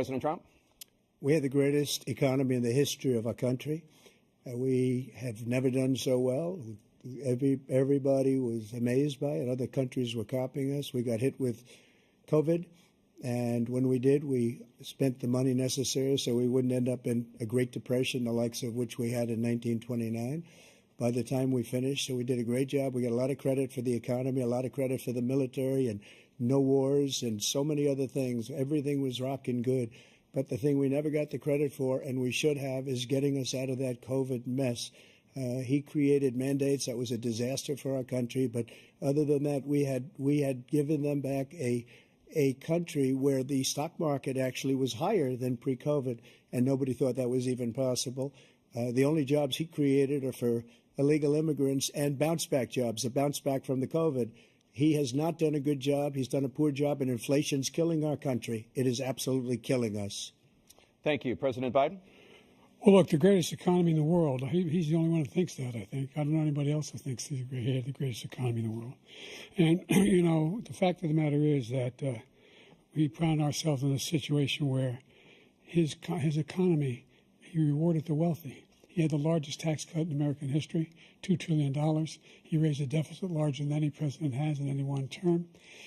President Trump? We had the greatest economy in the history of our country. We have never done so well. Everybody was amazed by it. Other countries were copying us. We got hit with COVID. And when we did, we spent the money necessary so we wouldn't end up in a Great Depression, the likes of which we had in 1929. By the time we finished, so we did a great job. We got a lot of credit for the economy, a lot of credit for the military, and no wars and so many other things. Everything was rocking good. But the thing we never got the credit for, and we should have, is getting us out of that COVID mess. He created mandates that was a disaster for our country. But other than that, we had given them back a country where the stock market actually was higher than pre-COVID, and nobody thought that was even possible. The only jobs he created are for illegal immigrants and bounce-back jobs, a bounce-back from the COVID. He has not done a good job. He's done a poor job, and inflation's killing our country. It is absolutely killing us. Thank you. President Biden? Well, look, the greatest economy in the world, he's the only one who thinks that, I think. I don't know anybody else who thinks he had the greatest economy in the world. And, you know, the fact of the matter is that we found ourselves in a situation where his economy, he rewarded the wealthy. He had the largest tax cut in American history, $2 trillion. He raised a deficit larger than any president has in any one term.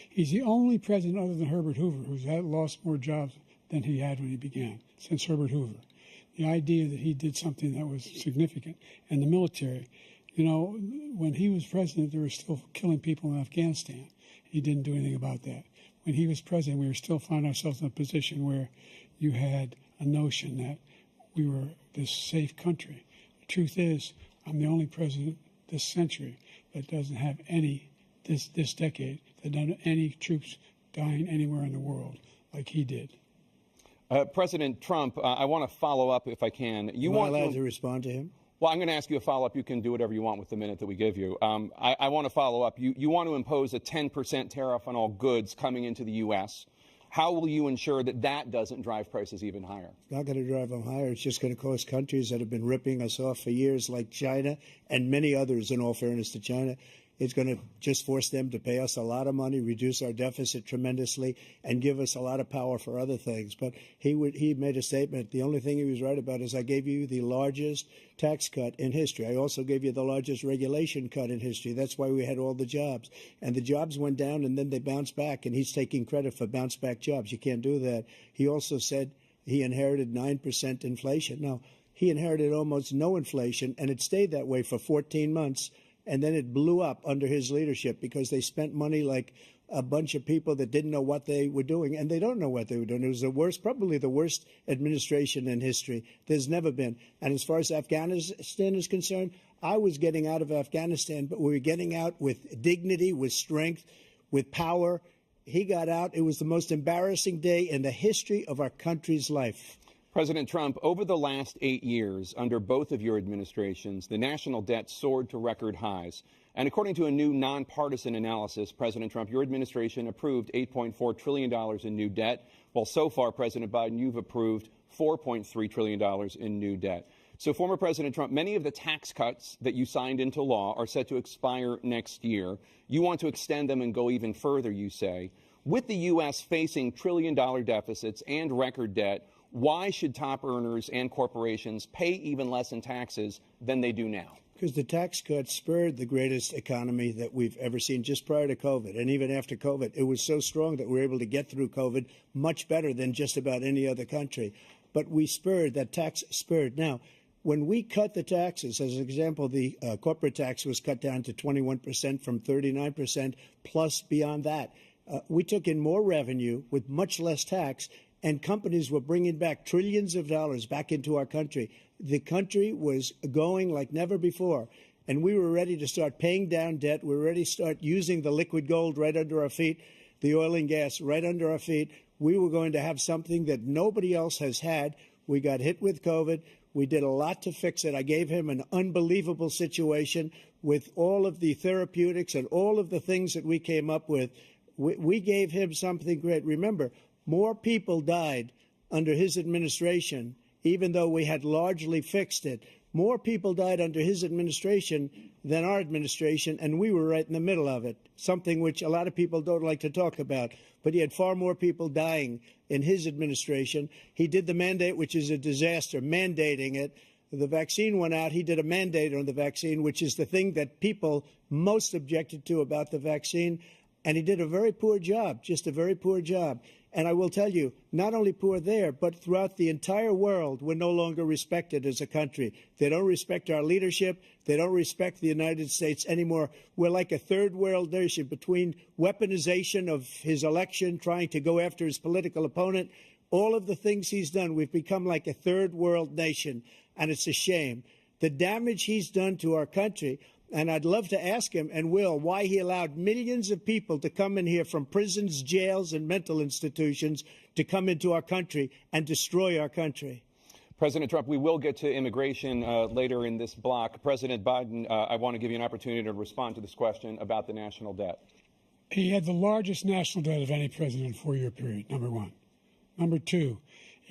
He's the only president other than Herbert Hoover who's lost more jobs than he had when he began, since Herbert Hoover. The idea that he did something that was significant. And the military, you know, when he was president, they were still killing people in Afghanistan. He didn't do anything about that. When he was president, we were still finding ourselves in a position where you had a notion that we were this safe country. The truth is, I'm the only president this century that doesn't have this decade, that doesn't have any troops dying anywhere in the world like he did. President Trump, I want to follow up if I can. Am I allowed to respond to him? Well, I'm going to ask you a follow-up. You can do whatever you want with the minute that we give you. I want to follow up. You want to impose a 10% tariff on all goods coming into the U.S. How will you ensure that that doesn't drive prices even higher? It's not going to drive them higher. It's just going to cost countries that have been ripping us off for years, like China and many others, in all fairness to China. It's going to just force them to pay us a lot of money, reduce our deficit tremendously, and give us a lot of power for other things. But he made a statement. The only thing he was right about is I gave you the largest tax cut in history. I also gave you the largest regulation cut in history. That's why we had all the jobs. And the jobs went down, and then they bounced back, and he's taking credit for bounce-back jobs. You can't do that. He also said he inherited 9% inflation. Now, he inherited almost no inflation, and it stayed that way for 14 months. And then it blew up under his leadership because they spent money like a bunch of people that didn't know what they were doing. And they don't know what they were doing. It was the worst, probably the worst administration in history. There's never been. And as far as Afghanistan is concerned, I was getting out of Afghanistan, but we were getting out with dignity, with strength, with power. He got out. It was the most embarrassing day in the history of our country's life. President Trump, over the last 8 years, under both of your administrations, the national debt soared to record highs. And according to a new nonpartisan analysis, President Trump, your administration approved $8.4 trillion in new debt, while so far, President Biden, you've approved $4.3 trillion in new debt. So, former President Trump, many of the tax cuts that you signed into law are set to expire next year. You want to extend them and go even further, you say. With the U.S. facing trillion-dollar deficits and record debt, why should top earners and corporations pay even less in taxes than they do now? Because the tax cuts spurred the greatest economy that we've ever seen just prior to COVID. And even after COVID, it was so strong that we were able to get through COVID much better than just about any other country. But we spurred, that tax spurred. Now, when we cut the taxes, as an example, the corporate tax was cut down to 21% from 39%, plus beyond that. We took in more revenue with much less tax, and companies were bringing back trillions of dollars back into our country. The country was going like never before, and we were ready to start paying down debt. We were ready to start using the liquid gold right under our feet, the oil and gas right under our feet. We were going to have something that nobody else has had. We got hit with COVID. We did a lot to fix it. I gave him an unbelievable situation with all of the therapeutics and all of the things that we came up with. We gave him something great. Remember, more people died under his administration, even though we had largely fixed it. More people died under his administration than our administration, and we were right in the middle of it, something which a lot of people don't like to talk about. But he had far more people dying in his administration. He did the mandate, which is a disaster, mandating it. The vaccine went out. He did a mandate on the vaccine, which is the thing that people most objected to about the vaccine. And he did a very poor job, just a very poor job. And I will tell you, not only poor there, but throughout the entire world, we're no longer respected as a country. They don't respect our leadership. They don't respect the United States anymore. We're like a third world nation between weaponization of his election, trying to go after his political opponent, all of the things he's done. We've become like a third world nation, and it's a shame. The damage he's done to our country. And I'd love to ask him, and will, why he allowed millions of people to come in here from prisons, jails, and mental institutions to come into our country and destroy our country. President Trump, we will get to immigration later in this block. President Biden, I want to give you an opportunity to respond to this question about the national debt. He had the largest national debt of any president in a 4-year period, number one. Number two,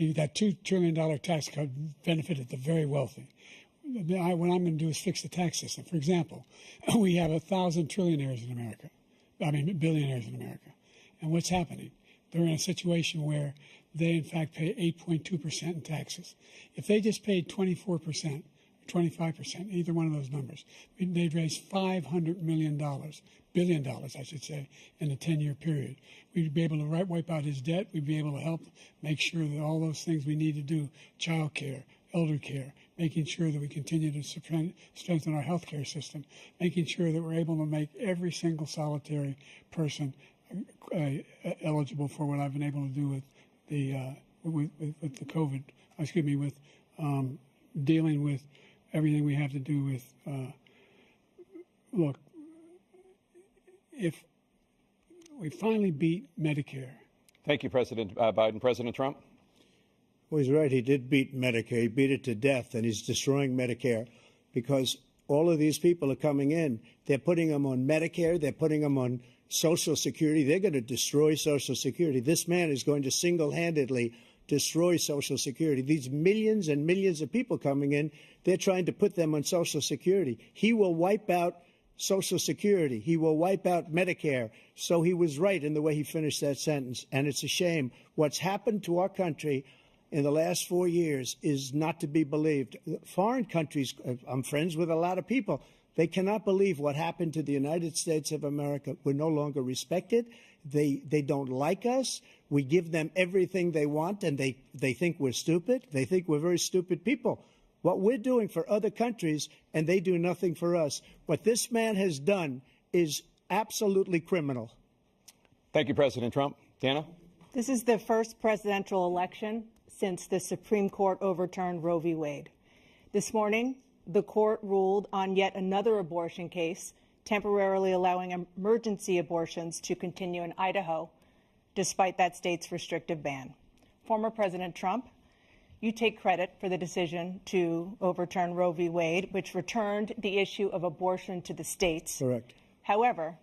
that $2 trillion tax cut benefited the very wealthy. What I'm going to do is fix the tax system. For example, we have 1,000 trillionaires in America. Billionaires in America. And what's happening? They're in a situation where they, in fact, pay 8.2% in taxes. If they just paid 24% or 25%, either one of those numbers, they'd raise $500 billion, I should say, in a 10-year period. We'd be able to wipe out his debt. We'd be able to help make sure that all those things we need to do, child care, elder care, making sure that we continue to strengthen our health care system, making sure that we're able to make every single solitary person eligible for what I've been able to do with the with the COVID, with dealing with everything we have to do with, look, if we finally beat Medicare. Thank you, President Biden. President Trump? Well, he's right. He did beat Medicare. He beat it to death, and he's destroying Medicare because all of these people are coming in. They're putting them on Medicare. They're putting them on Social Security. They're going to destroy Social Security. This man is going to single-handedly destroy Social Security. These millions and millions of people coming in, they're trying to put them on Social Security. He will wipe out Social Security. He will wipe out Medicare. So he was right in the way he finished that sentence. And it's a shame. What's happened to our country in the last 4 years is not to be believed. Foreign countries, I'm friends with a lot of people, they cannot believe what happened to the United States of America. We're no longer respected. They don't like us. We give them everything they want, and they think we're stupid. They think we're very stupid people. What we're doing for other countries, and they do nothing for us. What this man has done is absolutely criminal. Thank you, President Trump. Dana? This is the first presidential election since the Supreme Court overturned Roe v. Wade. This morning, the court ruled on yet another abortion case, temporarily allowing emergency abortions to continue in Idaho, despite that state's restrictive ban. Former President Trump, you take credit for the decision to overturn Roe v. Wade, which returned the issue of abortion to the states. Correct. However,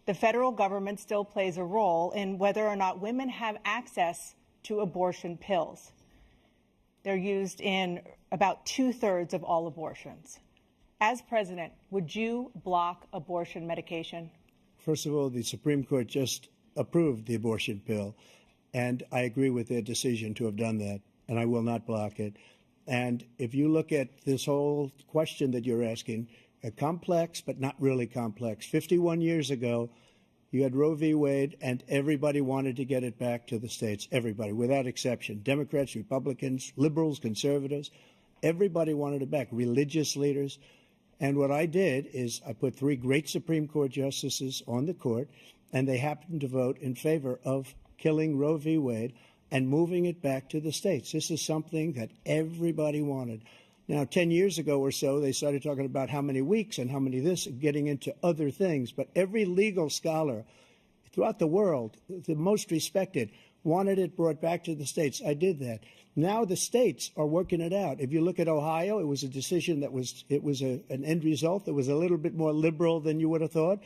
the federal government still plays a role in whether or not women have access to abortion pills. They're used in about 2/3 of all abortions. As president, would you block abortion medication? First of all, the Supreme Court just approved the abortion pill, and I agree with their decision to have done that, and I will not block it. And if you look at this whole question that you're asking, complex but not really complex. 51 years ago, you had Roe v. Wade, and everybody wanted to get it back to the states. Everybody, without exception. Democrats, Republicans, liberals, conservatives. Everybody wanted it back. Religious leaders. And what I did is I put 3 great Supreme Court justices on the court, and they happened to vote in favor of killing Roe v. Wade and moving it back to the states. This is something that everybody wanted. Now, 10 years ago or so, they started talking about how many weeks and how many this, getting into other things. But every legal scholar throughout the world, the most respected, wanted it brought back to the states. I did that. Now the states are working it out. If you look at Ohio, it was a decision that was an end result that was a little bit more liberal than you would have thought.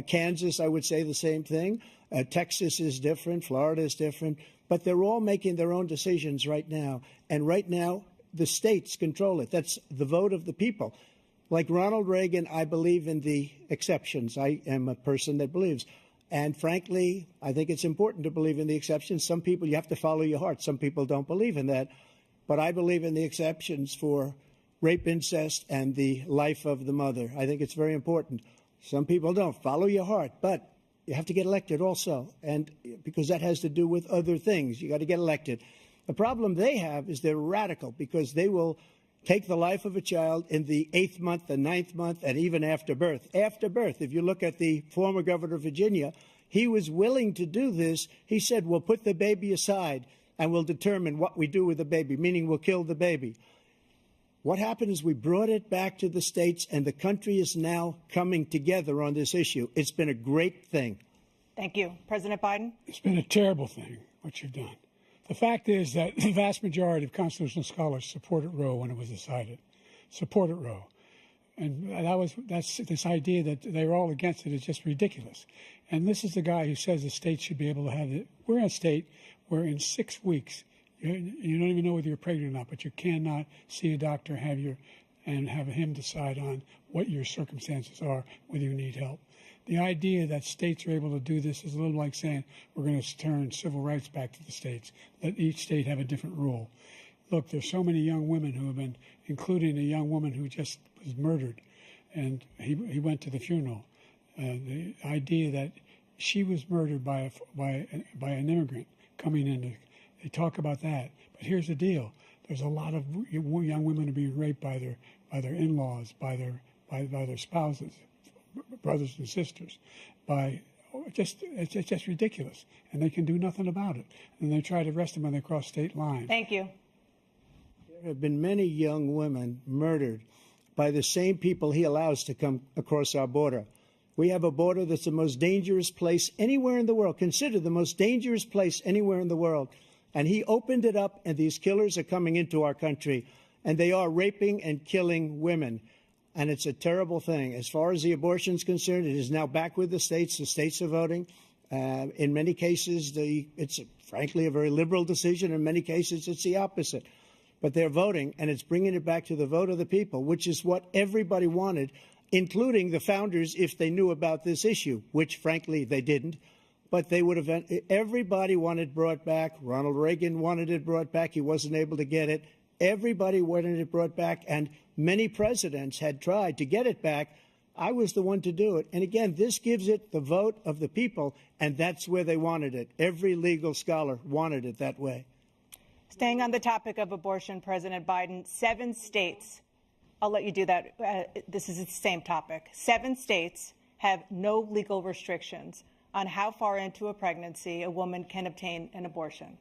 Kansas, I would say the same thing. Texas is different. Florida is different. But they're all making their own decisions right now. And right now, the states control it. That's the vote of the people. Like Ronald Reagan, I believe in the exceptions. I am a person that believes. And frankly, I think it's important to believe in the exceptions. Some people, you have to follow your heart. Some people don't believe in that. But I believe in the exceptions for rape, incest, and the life of the mother. I think it's very important. Some people don't. Follow your heart. But you have to get elected also. And because that has to do with other things. You got to get elected. The problem they have is they're radical because they will take the life of a child in the 8th month, the 9th month, and even after birth. After birth, if you look at the former governor of Virginia, he was willing to do this. He said, we'll put the baby aside and we'll determine what we do with the baby, meaning we'll kill the baby. What happened is we brought it back to the states, and the country is now coming together on this issue. It's been a great thing. Thank you. President Biden? It's been a terrible thing, what you've done. The fact is that the vast majority of constitutional scholars supported Roe when it was decided, supported Roe. And that's this idea that they were all against it is just ridiculous. And this is the guy who says the state should be able to have it. We're in a state where in 6 weeks, you don't even know whether you're pregnant or not, but you cannot see a doctor and have him decide on what your circumstances are, whether you need help. The idea that states are able to do this is a little like saying we're going to turn civil rights back to the states, let each state have a different rule. Look, there's so many young women who have been, including a young woman who just was murdered, and he went to the funeral. The idea that she was murdered by an immigrant coming in, they talk about that. But here's the deal: there's a lot of young women who are being raped by their in-laws, by their spouses, brothers and sisters, it's just ridiculous, and they can do nothing about it. And they try to arrest them when they cross state lines. Thank you. There have been many young women murdered by the same people he allows to come across our border. We have a border that's the most dangerous place anywhere in the world, considered the most dangerous place anywhere in the world. And he opened it up, and these killers are coming into our country, and they are raping and killing women. And it's a terrible thing. As far as the abortion is concerned, it is now back with the states. The states are voting. In many cases, it's frankly a very liberal decision. In many cases, it's the opposite. But they're voting, and it's bringing it back to the vote of the people, which is what everybody wanted, including the founders, if they knew about this issue, which, frankly, they didn't. But they would have. Everybody wanted it brought back. Ronald Reagan wanted it brought back. He wasn't able to get it. Everybody wanted it brought back, and many presidents had tried to get it back. I was the one to do it. And again, this gives it the vote of the people, and that's where they wanted it. Every legal scholar wanted it that way. Staying on the topic of abortion, President Biden, 7 states, I'll let you do that. This is the same topic. 7 states have no legal restrictions on how far into a pregnancy a woman can obtain an abortion.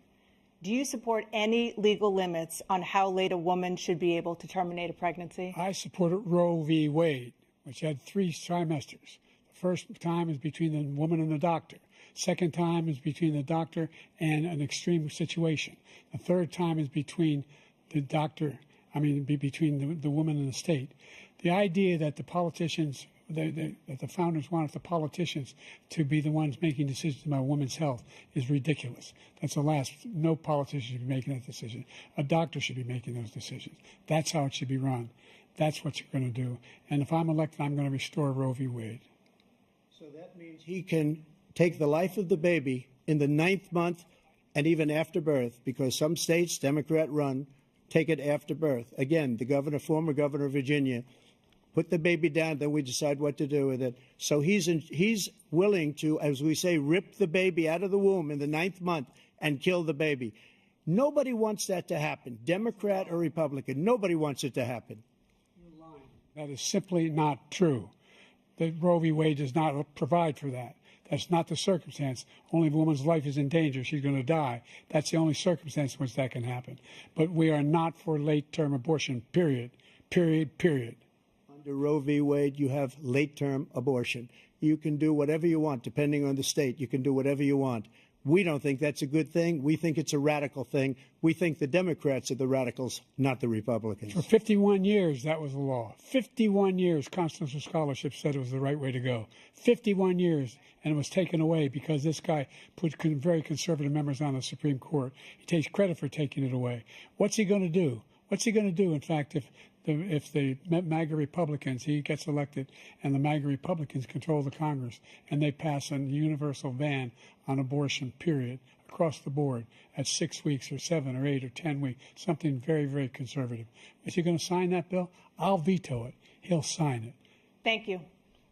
Do you support any legal limits on how late a woman should be able to terminate a pregnancy? I supported Roe v. Wade, which had 3 trimesters. The first time is between the woman and the doctor. Second time is between the doctor and an extreme situation. The third time is between the doctor, between the woman and the state. The idea that the politicians, that the founders wanted the politicians to be the ones making decisions about women's health is ridiculous. That's the last. No politician should be making that decision. A doctor should be making those decisions. That's how it should be run. That's what you're going to do. And if I'm elected, I'm going to restore Roe v. Wade. So that means he can take the life of the baby in the 9th month and even after birth, because some states, Democrat run, take it after birth. Again, the former governor of Virginia, put the baby down, then we decide what to do with it. So he's willing to, as we say, rip the baby out of the womb in the 9th month and kill the baby. Nobody wants that to happen, Democrat or Republican. Nobody wants it to happen. That is simply not true. The Roe v. Wade does not provide for that. That's not the circumstance. Only if a woman's life is in danger, she's going to die. That's the only circumstance in which that can happen. But we are not for late-term abortion, period. Period, period. Under Roe v. Wade, you have late-term abortion. You can do whatever you want, depending on the state. You can do whatever you want. We don't think that's a good thing. We think it's a radical thing. We think the Democrats are the radicals, not the Republicans. For 51 years, that was the law. 51 years, constitutional scholarship said it was the right way to go. 51 years, and it was taken away because this guy put very conservative members on the Supreme Court. He takes credit for taking it away. What's he going to do? What's he going to do? In fact, if the MAGA Republicans, he gets elected, and the MAGA Republicans control the Congress, and they pass a universal ban on abortion, period, across the board at 6 weeks or 7 or 8 or 10 weeks, something very, very conservative. Is he going to sign that bill? I'll veto it. He'll sign it. Thank you.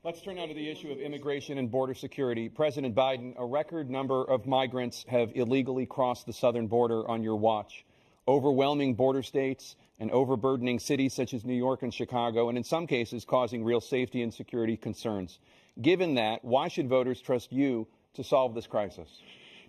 Let's turn now to the issue of immigration and border security. President Biden, a record number of migrants have illegally crossed the southern border on your watch. Overwhelming border states and overburdening cities such as New York and Chicago, and in some cases causing real safety and security concerns. Given that, why should voters trust you to solve this crisis?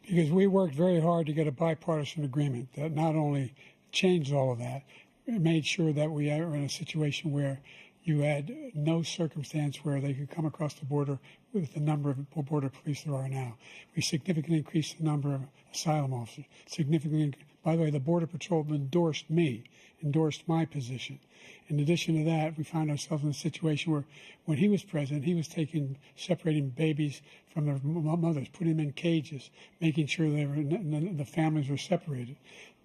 Because we worked very hard to get a bipartisan agreement that not only changed all of that, it made sure that we are in a situation where you had no circumstance where they could come across the border with the number of border police there are now. We significantly increased the number of asylum officers. By the way, the Border Patrol endorsed my position. In addition to that, we found ourselves in a situation where when he was president, he was separating babies from their mothers, putting them in cages, making sure the families were separated.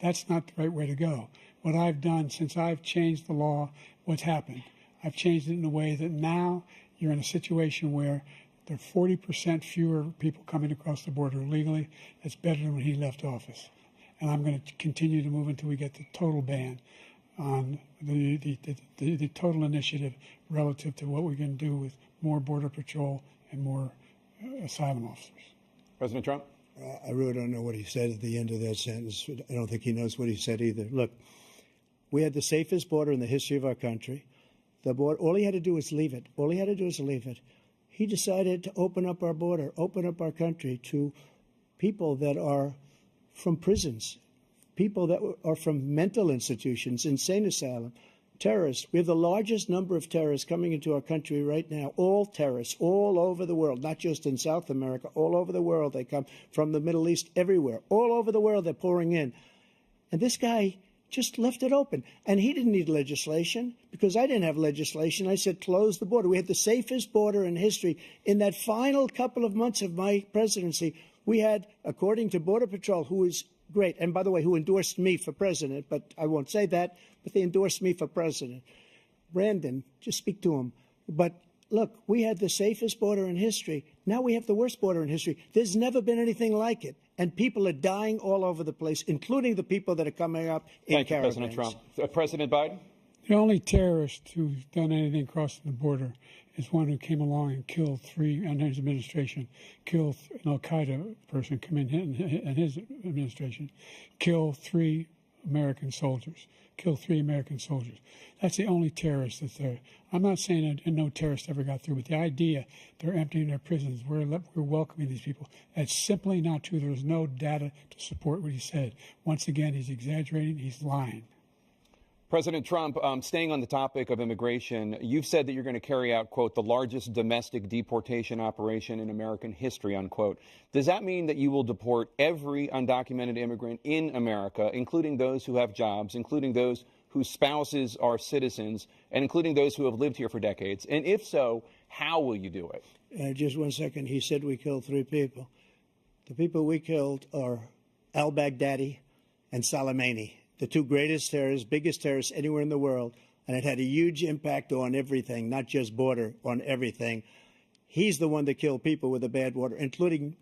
That's not the right way to go. What I've done since I've changed the law, what's happened? I've changed it in a way that now you're in a situation where there are 40% fewer people coming across the border illegally. That's better than when he left office. And I'm going to continue to move until we get the total ban on the total initiative relative to what we're going to do with more Border Patrol and more asylum officers. President Trump? I really don't know what he said at the end of that sentence. I don't think he knows what he said either. Look, we had the safest border in the history of our country. The border, all he had to do was leave it. All he had to do was leave it. He decided to open up our border, open up our country to people that are from prisons, people that are from mental institutions, insane asylum, terrorists. We have the largest number of terrorists coming into our country right now, all terrorists, all over the world, not just in South America, all over the world. They come from the Middle East, everywhere. All over the world, they're pouring in. And this guy just left it open. And he didn't need legislation because I didn't have legislation. I said, close the border. We had the safest border in history. In that final couple of months of my presidency, we had, according to Border Patrol, who is great, and by the way, who endorsed me for president, but I won't say that, but they endorsed me for president. Brandon, just speak to him. But look, we had the safest border in history. Now we have the worst border in history. There's never been anything like it. And people are dying all over the place, including the people that are coming up in caravans. Thank you, President Trump. President Biden? The only terrorist who's done anything crossing the border is one who came along and killed three, under his administration, killed an Al-Qaeda person come in his administration, killed 3 American soldiers. That's the only terrorist that's there. I'm not saying that no terrorist ever got through, but the idea they're emptying their prisons, we're welcoming these people, that's simply not true. There's no data to support what he said. Once again, he's exaggerating, he's lying. President Trump, staying on the topic of immigration, you've said that you're going to carry out, quote, the largest domestic deportation operation in American history, unquote. Does that mean that you will deport every undocumented immigrant in America, including those who have jobs, including those whose spouses are citizens, and including those who have lived here for decades? And if so, how will you do it? Just 1 second. He said we killed 3 people. The people we killed are al-Baghdadi and Soleimani, the 2 greatest terrorists, biggest terrorists anywhere in the world. And it had a huge impact on everything, not just border, on everything. He's the one that killed people with the bad water, including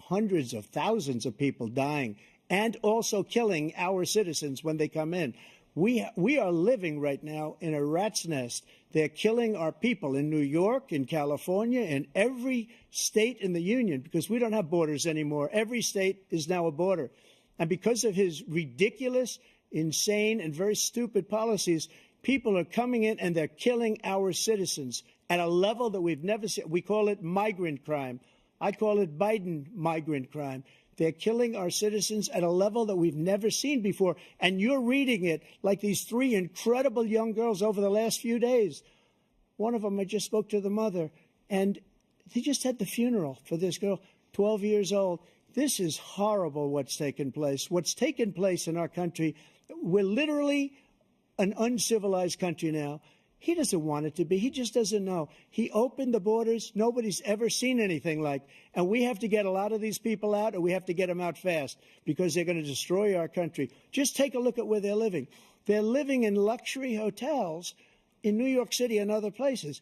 hundreds of thousands of people dying and also killing our citizens when they come in. We are living right now in a rat's nest. They're killing our people in New York, in California, in every state in the union because we don't have borders anymore. Every state is now a border. And because of his ridiculous, insane, and very stupid policies, people are coming in and they're killing our citizens at a level that we've never seen. We call it migrant crime. I call it Biden migrant crime. They're killing our citizens at a level that we've never seen before. And you're reading it like these 3 incredible young girls over the last few days. One of them, I just spoke to the mother, and they just had the funeral for this girl, 12 years old. This is horrible what's taken place. What's taken place in our country, we're literally an uncivilized country now. He doesn't want it to be. He just doesn't know. He opened the borders. Nobody's ever seen anything like. And we have to get a lot of these people out, and we have to get them out fast because they're going to destroy our country. Just take a look at where they're living. They're living in luxury hotels in New York City and other places.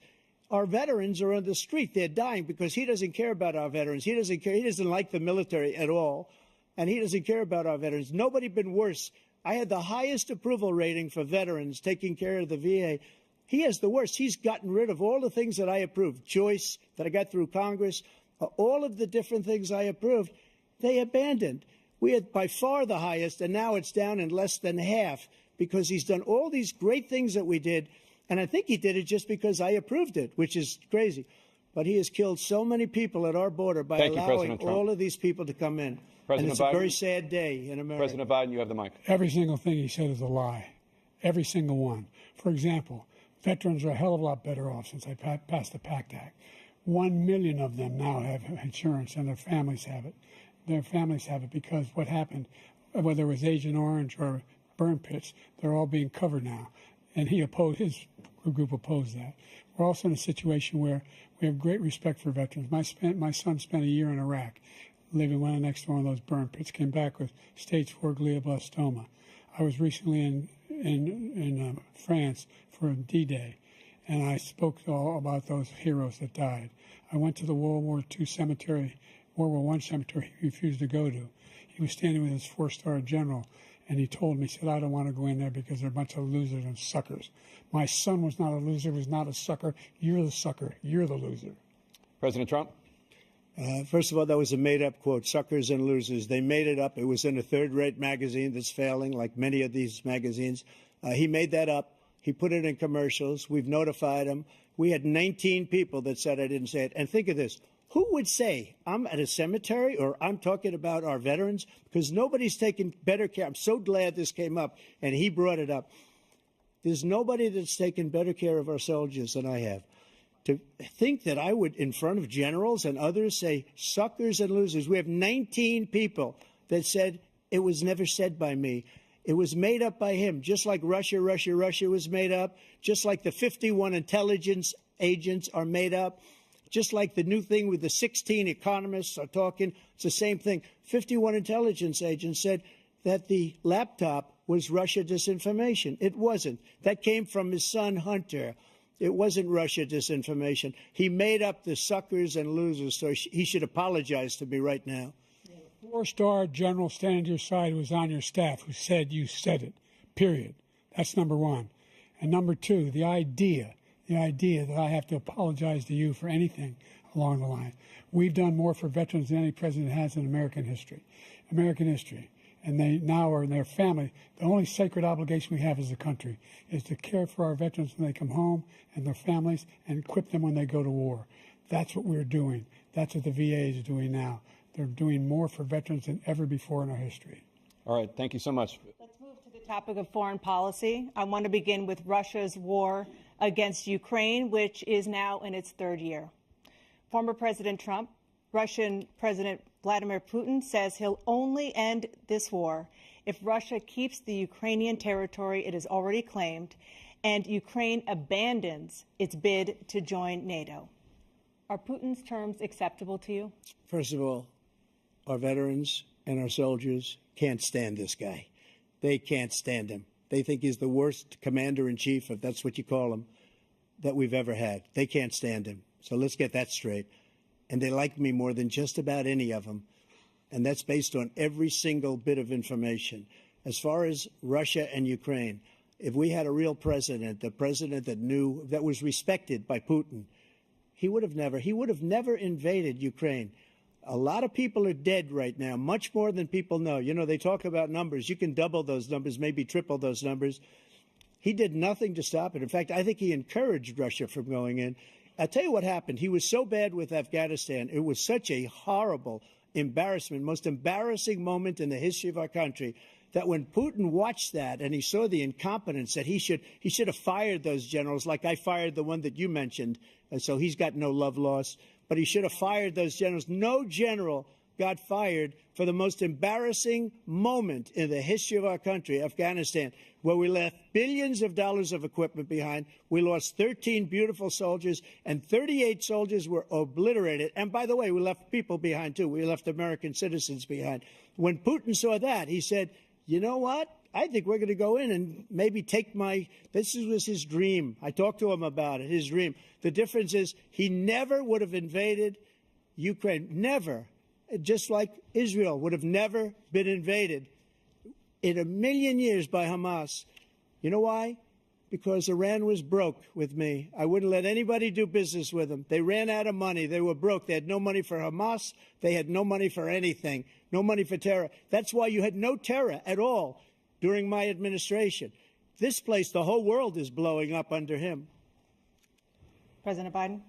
Our veterans are on the street. They're dying because he doesn't care about our veterans. He doesn't care. He doesn't like the military at all, and he doesn't care about our veterans. Nobody been worse. I had the highest approval rating for veterans taking care of the VA. He has the worst. He's gotten rid of all the things that I approved. Choice that I got through Congress, all of the different things I approved, they abandoned. We had by far the highest, and now it's down in less than half because he's done all these great things that we did. And I think he did it just because I approved it, which is crazy. But he has killed so many people at our border by allowing all of these people to come in. And it's a very sad day in America. President Biden, you have the mic. Every single thing he said is a lie. Every single one. For example, veterans are a hell of a lot better off since I passed the PACT Act. 1 million of them now have insurance, and their families have it. Their families have it because what happened, whether it was Agent Orange or burn pits, they're all being covered now. And his group opposed that. We're also in a situation where we have great respect for veterans. My son spent a year in Iraq, living right next to one of those burn pits, came back with stage 4 glioblastoma. I was recently in France for D-Day, and I spoke all about those heroes that died. I went to the World War I cemetery he refused to go to. He was standing with his 4-star general, and he told me, he said, I don't want to go in there because they're a bunch of losers and suckers. My son was not a loser, was not a sucker. You're the sucker. You're the loser. President Trump? First of all, that was a made-up quote, suckers and losers. They made it up. It was in a third-rate magazine that's failing, like many of these magazines. He made that up. He put it in commercials. We've notified him. We had 19 people that said I didn't say it. And think of this. Who would say I'm at a cemetery or I'm talking about our veterans? Because nobody's taken better care. I'm so glad this came up, and he brought it up. There's nobody that's taken better care of our soldiers than I have. To think that I would, in front of generals and others, say suckers and losers. We have 19 people that said it was never said by me. It was made up by him, just like Russia was made up, just like the 51 intelligence agents are made up, just like the new thing with the 16 economists are talking. It's the same thing. 51 intelligence agents said that the laptop was Russia disinformation. It wasn't. That came from his son, Hunter. It wasn't Russia disinformation. He made up the suckers and losers, so he should apologize to me right now. 4-star general standing to your side who was on your staff who said you said it, period. That's number one. And number two, the idea that I have to apologize to you for anything along the line. We've done more for veterans than any president has in American history. And they now are in their family. The only sacred obligation we have as a country is to care for our veterans when they come home and their families and equip them when they go to war. That's what we're doing. That's what the VA is doing now. They're doing more for veterans than ever before in our history. All right. Thank you so much. Let's move to the topic of foreign policy. I want to begin with Russia's war against Ukraine, which is now in its 3rd year. Former President Trump, Russian President Vladimir Putin says he'll only end this war if Russia keeps the Ukrainian territory it has already claimed and Ukraine abandons its bid to join NATO. Are Putin's terms acceptable to you? First of all, our veterans and our soldiers can't stand this guy. They can't stand him. They think he's the worst commander-in-chief, if that's what you call him, that we've ever had. They can't stand him. So let's get that straight. And they like me more than just about any of them. And that's based on every single bit of information. As far as Russia and Ukraine, if we had a real president, the president that knew, that was respected by Putin, he would have never invaded Ukraine. A lot of people are dead right now, much more than people know. You know, they talk about numbers. You can double those numbers, maybe triple those numbers. He did nothing to stop it. In fact, I think he encouraged Russia from going in. I'll tell you what happened. He was so bad with Afghanistan. It was such a horrible embarrassment, most embarrassing moment in the history of our country, that when Putin watched that and he saw the incompetence, that he should have fired those generals, like I fired the one that you mentioned. And so he's got no love lost. But he should have fired those generals. No general got fired for the most embarrassing moment in the history of our country, Afghanistan, where we left billions of dollars of equipment behind. We lost 13 beautiful soldiers, and 38 soldiers were obliterated. And by the way, we left people behind, too. We left American citizens behind. When Putin saw that, he said, you know what? I think we're going to go in and maybe take this was his dream. I talked to him about it, his dream. The difference is he never would have invaded Ukraine. Never. Just like Israel would have never been invaded in a million years by Hamas. You know why? Because Iran was broke with me. I wouldn't let anybody do business with them. They ran out of money. They were broke. They had no money for Hamas. They had no money for anything, no money for terror. That's why you had no terror at all during my administration. This place, the whole world is blowing up under him. President Biden?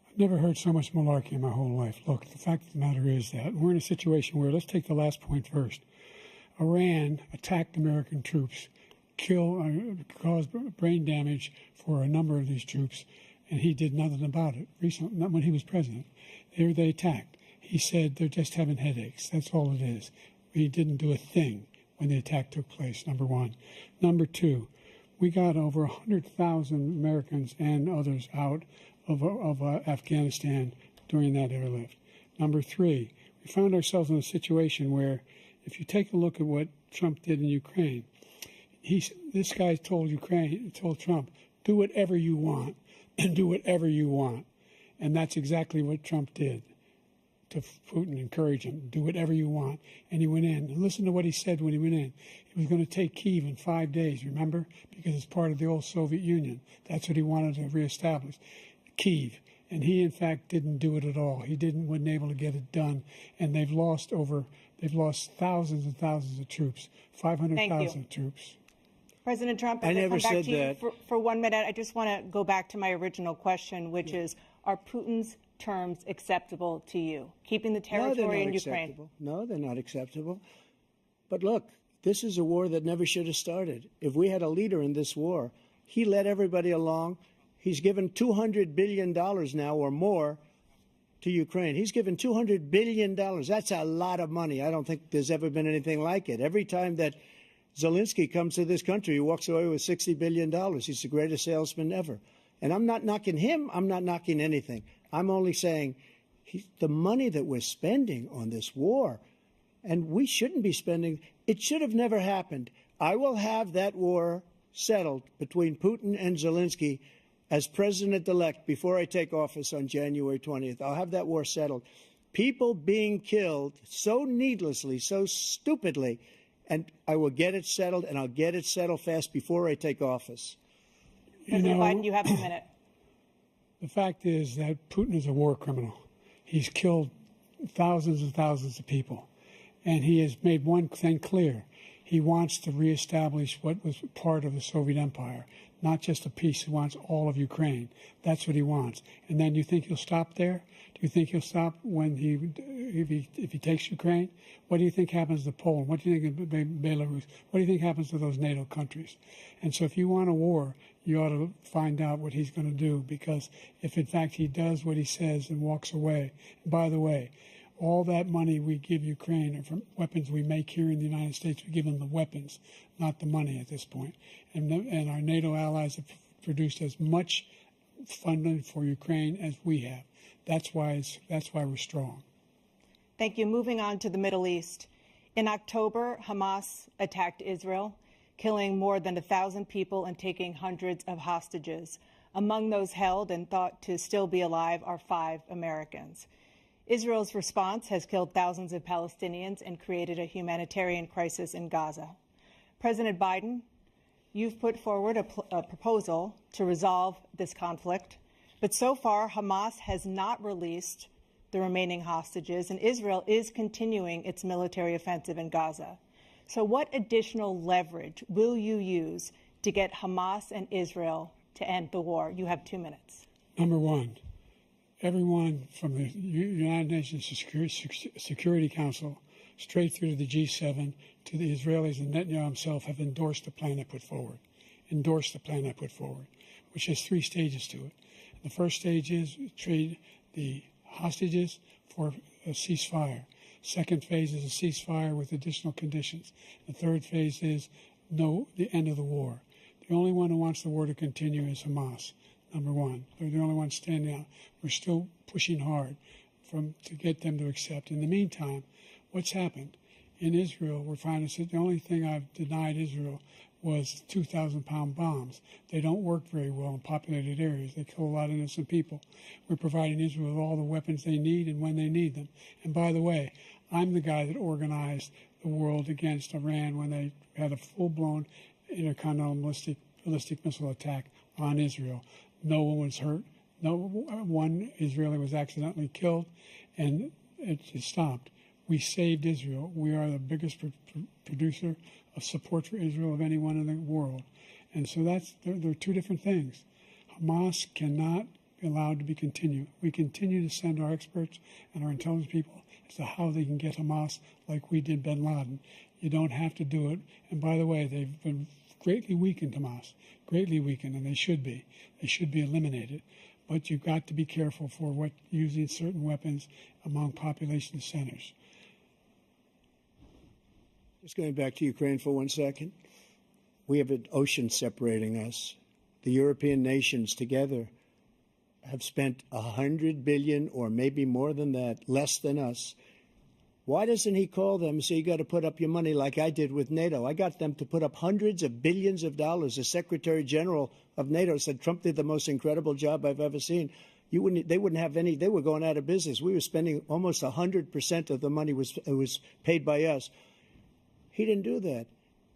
I've never heard so much malarkey in my whole life. Look, the fact of the matter is that we're in a situation where, let's take the last point first. Iran attacked American troops, caused brain damage for a number of these troops, and he did nothing about it. Recently, not when he was president. They attacked. He said they're just having headaches. That's all it is. He didn't do a thing when the attack took place, number one. Number two, we got over 100,000 Americans and others out of Afghanistan during that airlift. Number three, we found ourselves in a situation where, if you take a look at what Trump did in Ukraine, this guy told Trump, do whatever you want and do whatever you want. And that's exactly what Trump did to Putin, encourage him, do whatever you want. And he went in. And listen to what he said when he went in. He was going to take Kyiv in 5 days, remember? Because it's part of the old Soviet Union. That's what he wanted to reestablish, Kyiv. And he, in fact, didn't do it at all. He wasn't able to get it done. And they've lost thousands and thousands of troops, 500,000 troops. President Trump, I never come back said to you that. for 1 minute, I just want to go back to my original question, which is, are Putin's terms acceptable to you? Keeping the territory in Ukraine? Acceptable. No, they're not acceptable. But look, this is a war that never should have started. If we had a leader in this war, he led everybody along. He's given $200 billion now or more to Ukraine. He's given $200 billion. That's a lot of money. I don't think there's ever been anything like it. Every time that Zelensky comes to this country, he walks away with $60 billion. He's the greatest salesman ever. And I'm not knocking him. I'm not knocking anything. I'm only saying the money that we're spending on this war, and we shouldn't be spending, it should have never happened. I will have that war settled between Putin and Zelensky as president-elect before I take office on January 20th. I'll have that war settled. People being killed so needlessly, so stupidly, and I will get it settled, and I'll get it settled fast before I take office. President Biden, you have a minute. The fact is that Putin is a war criminal. He's killed thousands and thousands of people. And he has made one thing clear. He wants to reestablish what was part of the Soviet Empire, not just a piece. He wants all of Ukraine. That's what he wants. And then you think he'll stop there? Do you think he'll stop when if he takes Ukraine? What do you think happens to Poland? What do you think of Belarus? What do you think happens to those NATO countries? And so if you want a war, you ought to find out what he's going to do, because if in fact he does what he says and walks away, and by the way, all that money we give Ukraine are from weapons we make here in the United States. We give them the weapons, not the money at this point. And our NATO allies have produced as much funding for Ukraine as we have. That's why we're strong. Thank you. Moving on to the Middle East. In October, Hamas attacked Israel, killing more than 1,000 people and taking hundreds of hostages. Among those held and thought to still be alive are 5 Americans. Israel's response has killed thousands of Palestinians and created a humanitarian crisis in Gaza. President Biden, you've put forward a proposal to resolve this conflict, but so far Hamas has not released the remaining hostages, and Israel is continuing its military offensive in Gaza. So what additional leverage will you use to get Hamas and Israel to end the war? You have 2 minutes. Number one, everyone from the United Nations Security Council straight through to the G7 to the Israelis and Netanyahu himself have endorsed the plan I put forward, which has 3 stages to it. The first stage is trade the hostages for a ceasefire. Second phase is a ceasefire with additional conditions. The third phase is the end of the war. The only one who wants the war to continue is Hamas. Number one, they're the only ones standing out. We're still pushing hard to get them to accept. In the meantime, what's happened in Israel, we're finding that the only thing I've denied Israel was 2,000-pound bombs. They don't work very well in populated areas. They kill a lot of innocent people. We're providing Israel with all the weapons they need and when they need them. And by the way, I'm the guy that organized the world against Iran when they had a full-blown intercontinental ballistic missile attack on Israel. No one was hurt. No one Israeli was accidentally killed, and it just stopped. We saved Israel. We are the biggest producer of support for Israel of anyone in the world. And so there are two different things. Hamas cannot be allowed to be continued. We continue to send our experts and our intelligence people as to how they can get Hamas like we did bin Laden. You don't have to do it. And by the way, they've been greatly weakened, Hamas, greatly weakened, and they should be. They should be eliminated. But you've got to be careful for using certain weapons among population centers. Just going back to Ukraine for 1 second. We have an ocean separating us. The European nations together have spent $100 billion, or maybe more than that, less than us. Why doesn't he call them and say, you got to put up your money like I did with NATO? I got them to put up hundreds of billions of dollars. The Secretary General of NATO said Trump did the most incredible job I've ever seen. They wouldn't have any. They were going out of business. We were spending almost 100% of the money was paid by us. He didn't do that.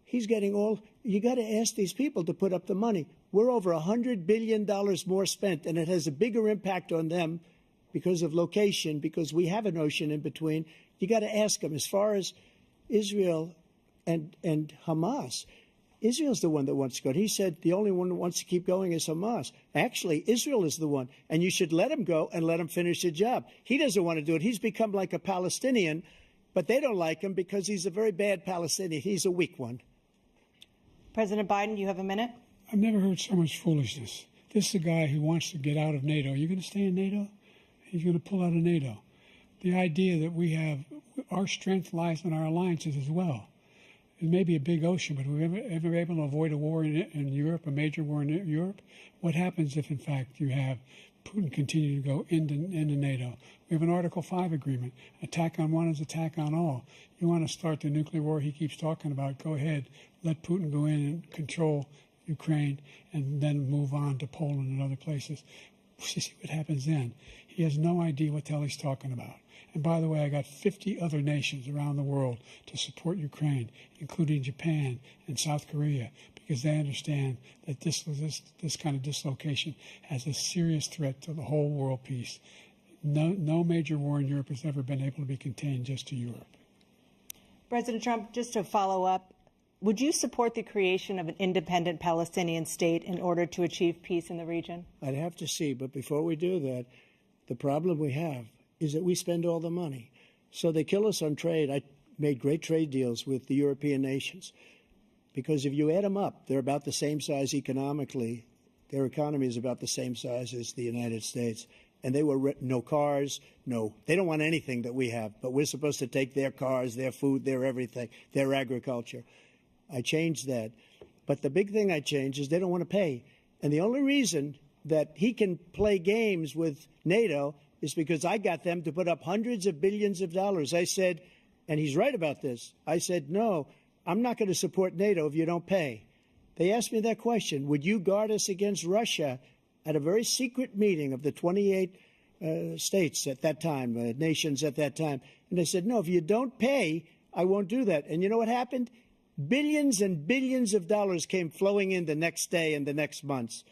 He's getting all. You got to ask these people to put up the money. We're over $100 billion more spent, and it has a bigger impact on them because of location, because we have an ocean in between. You got to ask them. As far as Israel and Hamas, Israel's the one that wants to go. He said the only one that wants to keep going is Hamas. Actually, Israel is the one, and you should let him go and let him finish the job. He doesn't want to do it. He's become like a Palestinian, but they don't like him because he's a very bad Palestinian. He's a weak one. President Biden, you have a minute. I've never heard so much foolishness. This is a guy who wants to get out of NATO. Are you going to stay in NATO? He's going to pull out of NATO. The idea that we have our strength lies in our alliances as well. It may be a big ocean, but we're ever able to avoid a war in Europe, a major war in Europe? What happens if, in fact, you have Putin continue to go into NATO? We have an Article 5 agreement. Attack on one is attack on all. You want to start the nuclear war he keeps talking about, go ahead. Let Putin go in and control Ukraine and then move on to Poland and other places. See what happens then. He has no idea what the hell he's talking about. And by the way, I got 50 other nations around the world to support Ukraine, including Japan and South Korea, because they understand that this kind of dislocation has a serious threat to the whole world peace. No major war in Europe has ever been able to be contained just to Europe. President Trump, just to follow up, would you support the creation of an independent Palestinian state in order to achieve peace in the region? I'd have to see, but before we do that, the problem we have is that we spend all the money. So they kill us on trade. I made great trade deals with the European nations because if you add them up, they're about the same size economically. Their economy is about the same size as the United States. And they were no cars, they don't want anything that we have, but we're supposed to take their cars, their food, their everything, their agriculture. I changed that. But the big thing I changed is they don't want to pay. And the only reason that he can play games with NATO is because I got them to put up hundreds of billions of dollars. I said, and he's right about this, I said, no, I'm not going to support NATO if you don't pay. They asked me that question, would you guard us against Russia at a very secret meeting of the 28 states at that time, nations at that time? And they said, no, if you don't pay, I won't do that. And you know what happened? Billions and billions of dollars came flowing in the next day and the next months.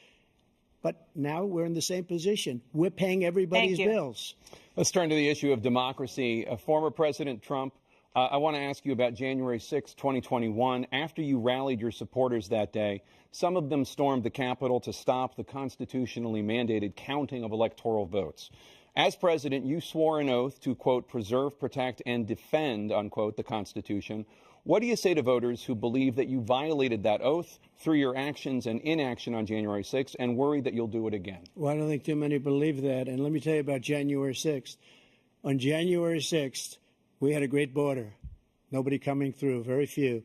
But now we're in the same position. We're paying everybody's bills. Let's turn to the issue of democracy. Former President Trump, I want to ask you about January 6, 2021. After you rallied your supporters that day, some of them stormed the Capitol to stop the constitutionally mandated counting of electoral votes. As president, you swore an oath to, quote, preserve, protect, and defend, unquote, the Constitution. What do you say to voters who believe that you violated that oath through your actions and inaction on January 6th and worry that you'll do it again? Well, I don't think too many believe that. And let me tell you about January 6th. On January 6th, we had a great border. Nobody coming through, very few.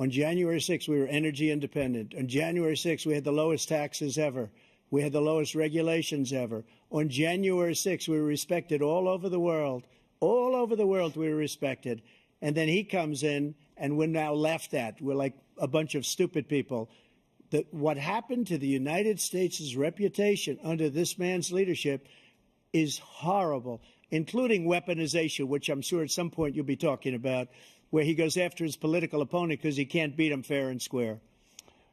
On January 6th, we were energy independent. On January 6th, we had the lowest taxes ever. We had the lowest regulations ever. On January 6th, we were respected all over the world. All over the world, we were respected. and then he comes in, and we're now laughed at. We're like a bunch of stupid people. That what happened to the United States' reputation under this man's leadership is horrible, including weaponization, which I'm sure at some point you'll be talking about, where he goes after his political opponent because he can't beat him fair and square.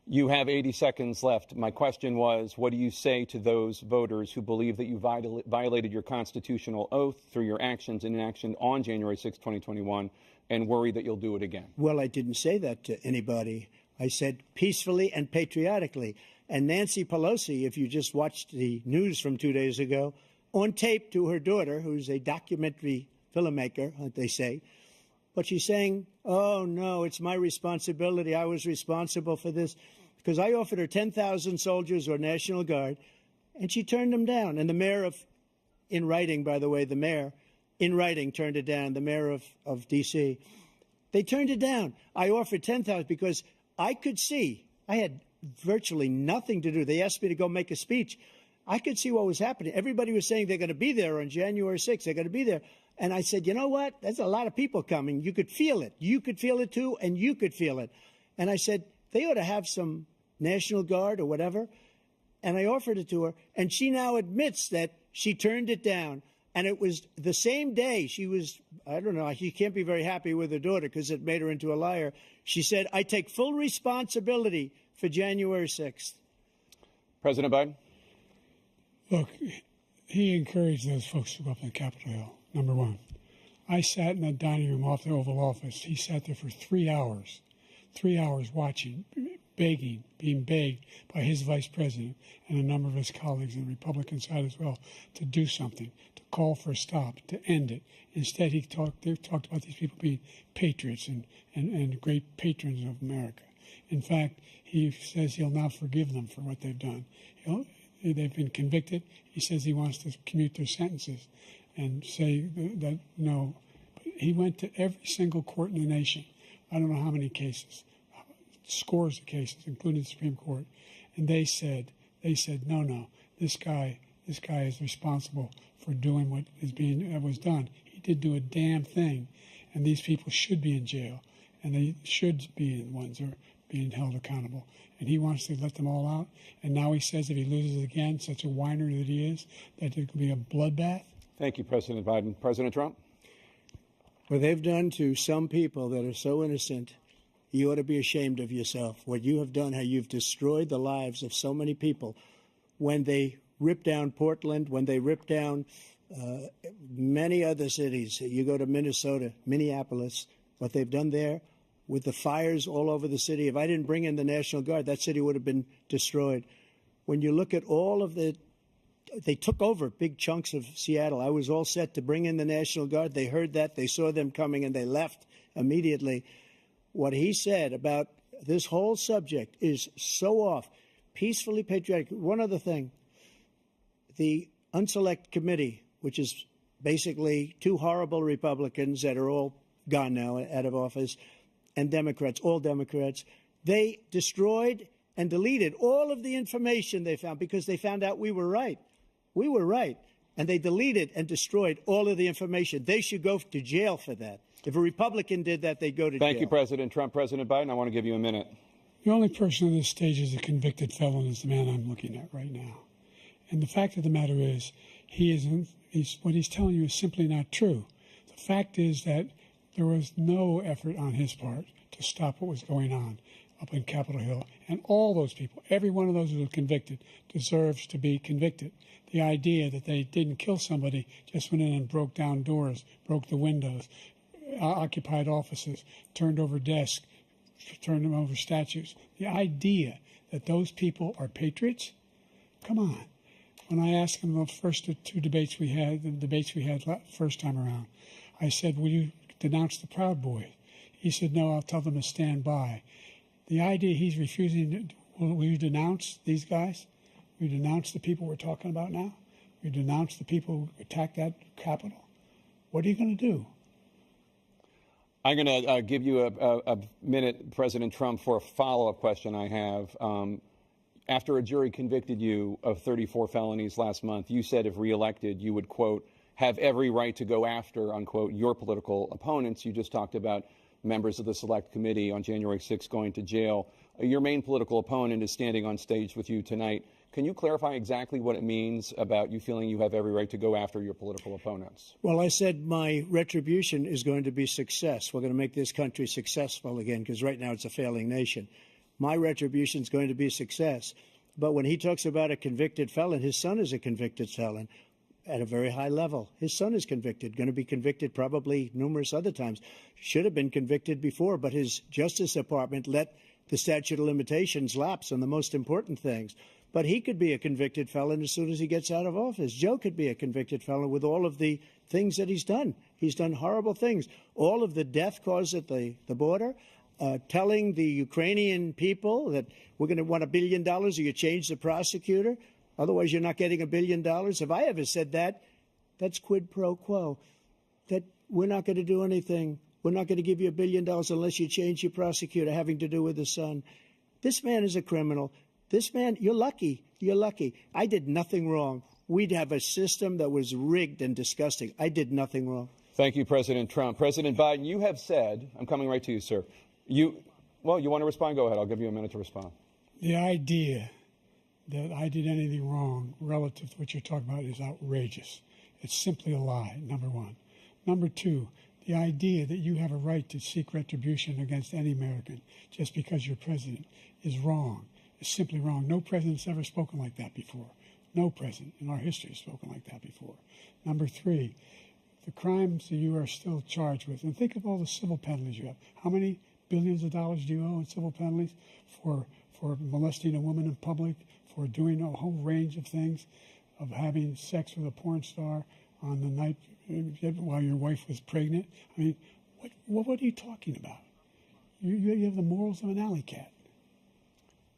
You have 80 seconds left. My question was, what do you say to those voters who believe that you violated your constitutional oath through your actions and inaction on January 6, 2021, and worry that you'll do it again? Well, I didn't say that to anybody. I said peacefully and patriotically. And Nancy Pelosi, if you just watched the news from 2 days ago, on tape to her daughter, who's a documentary filmmaker, they say, but she's saying, oh, no, it's my responsibility. I was responsible for this because I offered her 10,000 soldiers or National Guard, and she turned them down. And the mayor in writing, by the way, the mayor in writing turned it down, the mayor of D.C. They turned it down. I offered 10,000 because I could see, I had virtually nothing to do. They asked me to go make a speech. I could see what was happening. Everybody was saying they're going to be there on January 6th. They're going to be there. And I said, you know what? There's a lot of people coming. You could feel it. You could feel it, too, and you could feel it. And I said, they ought to have some National Guard or whatever. And I offered it to her. And she now admits that she turned it down. And it was the same day she was, I don't know, she can't be very happy with her daughter because it made her into a liar. She said, I take full responsibility for January 6th. President Biden? Look, he encouraged those folks to go up on Capitol Hill, number one. I sat in the dining room off the Oval Office. He sat there for 3 hours watching, begging, being begged by his vice president and a number of his colleagues on the Republican side as well to do something, to call for a stop, to end it. Instead, they talked about these people being patriots and great patrons of America. In fact, he says he'll now forgive them for what they've done. They've been convicted. He says he wants to commute their sentences and say that no. But he went to every single court in the nation. I don't know how many cases, scores of cases, including the Supreme Court, and they said, no, this guy is responsible for doing what was done. He did do a damn thing, and these people should be in jail, and they should be the ones who are being held accountable. And he wants to let them all out. And now he says if he loses again, such a whiner that he is, that it could be a bloodbath. Thank you, President Biden. President Trump? What they've done to some people that are so innocent, you ought to be ashamed of yourself. What you have done, how you've destroyed the lives of so many people. When they ripped down Portland, when they ripped down many other cities, you go to Minnesota, Minneapolis, what they've done there with the fires all over the city. If I didn't bring in the National Guard, that city would have been destroyed. When you look at all of they took over big chunks of Seattle. I was all set to bring in the National Guard. They heard that. They saw them coming, and they left immediately. What he said about this whole subject is so off. Peacefully patriotic. One other thing. The Unselect Committee, which is basically two horrible Republicans that are all gone now, out of office, and Democrats, all Democrats, they destroyed and deleted all of the information they found because they found out we were right. We were right. And they deleted and destroyed all of the information. They should go to jail for that. If a Republican did that, they'd go to jail. Thank you, President Trump. President Biden, I want to give you a minute. The only person on this stage is a convicted felon is the man I'm looking at right now. And the fact of the matter is, what he's telling you is simply not true. The fact is that there was no effort on his part to stop what was going on up in Capitol Hill. And all those people, every one of those who was convicted, deserves to be convicted. The idea that they didn't kill somebody, just went in and broke down doors, broke the windows, occupied offices, turned over desks, turned them over statues. The idea that those people are patriots? Come on. When I asked him the first two debates we had, first time around, I said, will you denounce the Proud Boys? He said, no, I'll tell them to stand by. The idea he's refusing, will you denounce these guys? Will you denounce the people we're talking about now? Will you denounce the people who attacked that Capitol? What are you going to do? I'm going to give you a minute, President Trump, for a follow-up question I have. After a jury convicted you of 34 felonies last month, you said if reelected, you would, quote, have every right to go after, unquote, your political opponents. You just talked about members of the Select Committee on January 6th going to jail. Your main political opponent is standing on stage with you tonight. Can you clarify exactly what it means about you feeling you have every right to go after your political opponents? Well, I said my retribution is going to be success. We're going to make this country successful again, because right now it's a failing nation. My retribution is going to be success. But when he talks about a convicted felon, his son is a convicted felon at a very high level. His son is convicted, going to be convicted probably numerous other times. Should have been convicted before, but his Justice Department let the statute of limitations lapse on the most important things. But he could be a convicted felon as soon as he gets out of office. Joe could be a convicted felon with all of the things that he's done. He's done horrible things. All of the death caused at the border, telling the Ukrainian people that we're going to want $1 billion or you change the prosecutor. Otherwise, you're not getting $1 billion. If I ever said that, that's quid pro quo. That we're not going to do anything. We're not going to give you $1 billion unless you change your prosecutor, having to do with the son. This man is a criminal. This man, you're lucky. You're lucky. I did nothing wrong. We'd have a system that was rigged and disgusting. I did nothing wrong. Thank you, President Trump. President Biden, you have said, I'm coming right to you, sir. You want to respond? Go ahead. I'll give you a minute to respond. The idea that I did anything wrong relative to what you're talking about is outrageous. It's simply a lie, number one. Number two, the idea that you have a right to seek retribution against any American just because you're president is wrong. It's simply wrong. No president's ever spoken like that before. No president in our history has spoken like that before. Number three, the crimes that you are still charged with, and think of all the civil penalties you have. How many billions of dollars do you owe in civil penalties for molesting a woman in public, for doing a whole range of things, of having sex with a porn star on the night while your wife was pregnant? I mean, what are you talking about? You have the morals of an alley cat.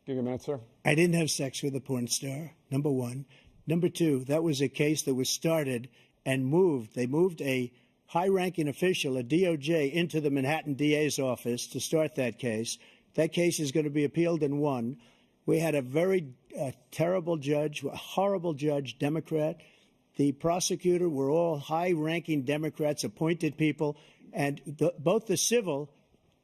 Give you a minute, sir. I didn't have sex with a porn star, number one. Number two, that was a case that was started and moved. They moved a high-ranking official, a DOJ, into the Manhattan DA's office to start that case. That case is going to be appealed and won. We had a very terrible judge, a horrible judge, Democrat. The prosecutor were all high-ranking Democrats, appointed people, and both the civil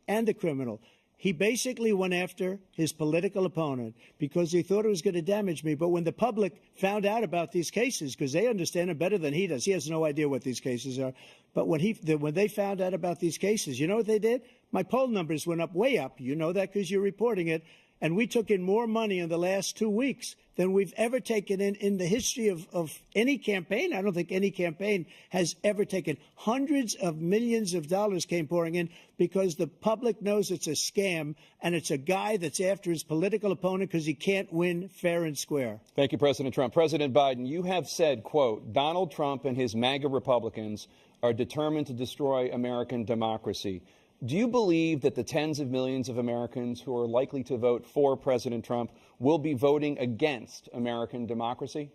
and the criminal. He basically went after his political opponent because he thought it was going to damage me. But when the public found out about these cases, because they understand it better than he does, he has no idea what these cases are. But when they found out about these cases, you know what they did? My poll numbers went up, way up. You know that because you're reporting it. And we took in more money in the last 2 weeks than we've ever taken in the history of any campaign. I don't think any campaign has ever taken. Hundreds of millions of dollars came pouring in because the public knows it's a scam, and it's a guy that's after his political opponent because he can't win fair and square. Thank you, President Trump. President Biden, you have said, quote, Donald Trump and his MAGA Republicans are determined to destroy American democracy. Do you believe that the tens of millions of Americans who are likely to vote for President Trump will be voting against American democracy?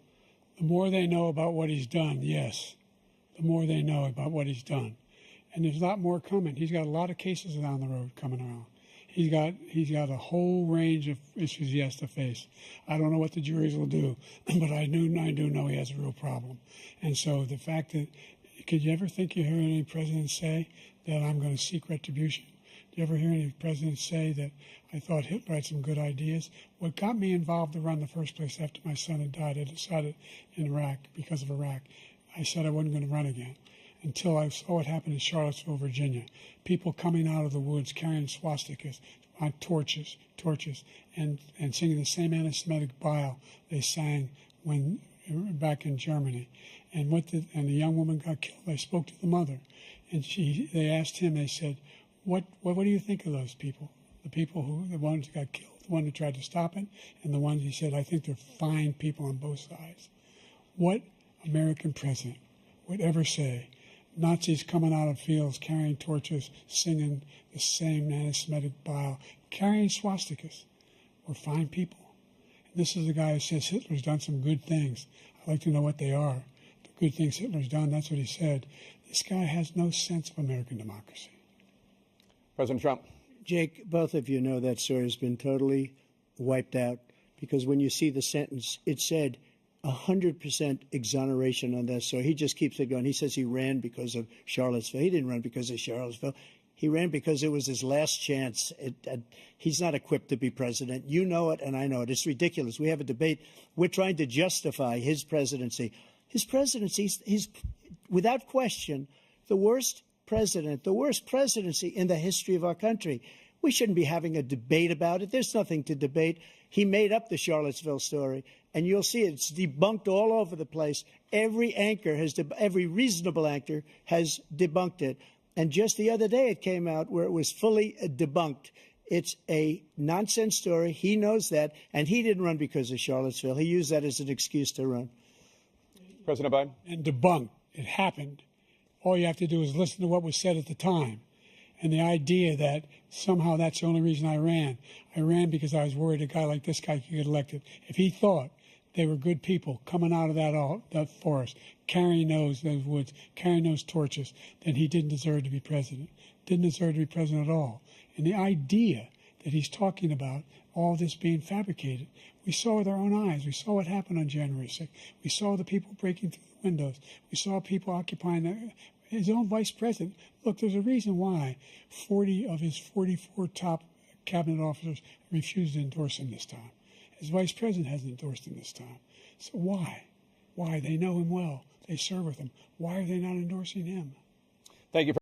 The more they know about what he's done, yes. The more they know about what he's done. And there's a lot more coming. He's got a lot of cases down the road coming around. He's got a whole range of issues he has to face. I don't know what the juries will do, but I do know he has a real problem. And so the fact that, could you ever think you hear any president say that I'm going to seek retribution? Do you ever hear any president say that I thought Hitler had some good ideas? What got me involved to run in the first place after my son had died, I decided in Iraq, because of Iraq, I said I wasn't going to run again until I saw what happened in Charlottesville, Virginia. People coming out of the woods carrying swastikas on torches, and singing the same anti-Semitic bile they sang when back in Germany. And the young woman got killed. I spoke to the mother, and they asked him. They said, "What do you think of those people? The ones who got killed, the one who tried to stop it, and the ones," he said, "I think they're fine people on both sides." What American president would ever say Nazis coming out of fields carrying torches, singing the same anti-Semitic bile, carrying swastikas were fine people? And this is the guy who says Hitler's done some good things. I'd like to know what they are. Good things Hitler's done, that's what he said. This guy has no sense of American democracy. President Trump. Jake, both of you know that story has been totally wiped out because when you see the sentence, it said 100% exoneration on this. So he just keeps it going. He says he ran because of Charlottesville. He didn't run because of Charlottesville. He ran because it was his last chance. He's not equipped to be president. You know it, and I know it. It's ridiculous. We have a debate. We're trying to justify his presidency. His presidency, he's without question the worst president, the worst presidency in the history of our country. We shouldn't be having a debate about it. There's nothing to debate. He made up the Charlottesville story, and you'll see it's debunked all over the place. Every reasonable anchor has debunked it. And just the other day it came out where it was fully debunked. It's a nonsense story. He knows that, and he didn't run because of Charlottesville. He used that as an excuse to run. President Biden? And debunked. It happened. All you have to do is listen to what was said at the time. And the idea that somehow that's the only reason I ran because I was worried a guy like this guy could get elected. If he thought they were good people coming out of that forest, carrying those woods, carrying those torches, then he didn't deserve to be president. Didn't deserve to be president at all. And the idea that he's talking about all this being fabricated, we saw with our own eyes. We saw what happened on January 6th. We saw the people breaking through the windows. We saw people occupying his own vice president. Look, there's a reason why 40 of his 44 top cabinet officers refused to endorse him this time. His vice president hasn't endorsed him this time. So why? Why? They know him well. They serve with him. Why are they not endorsing him? Thank you.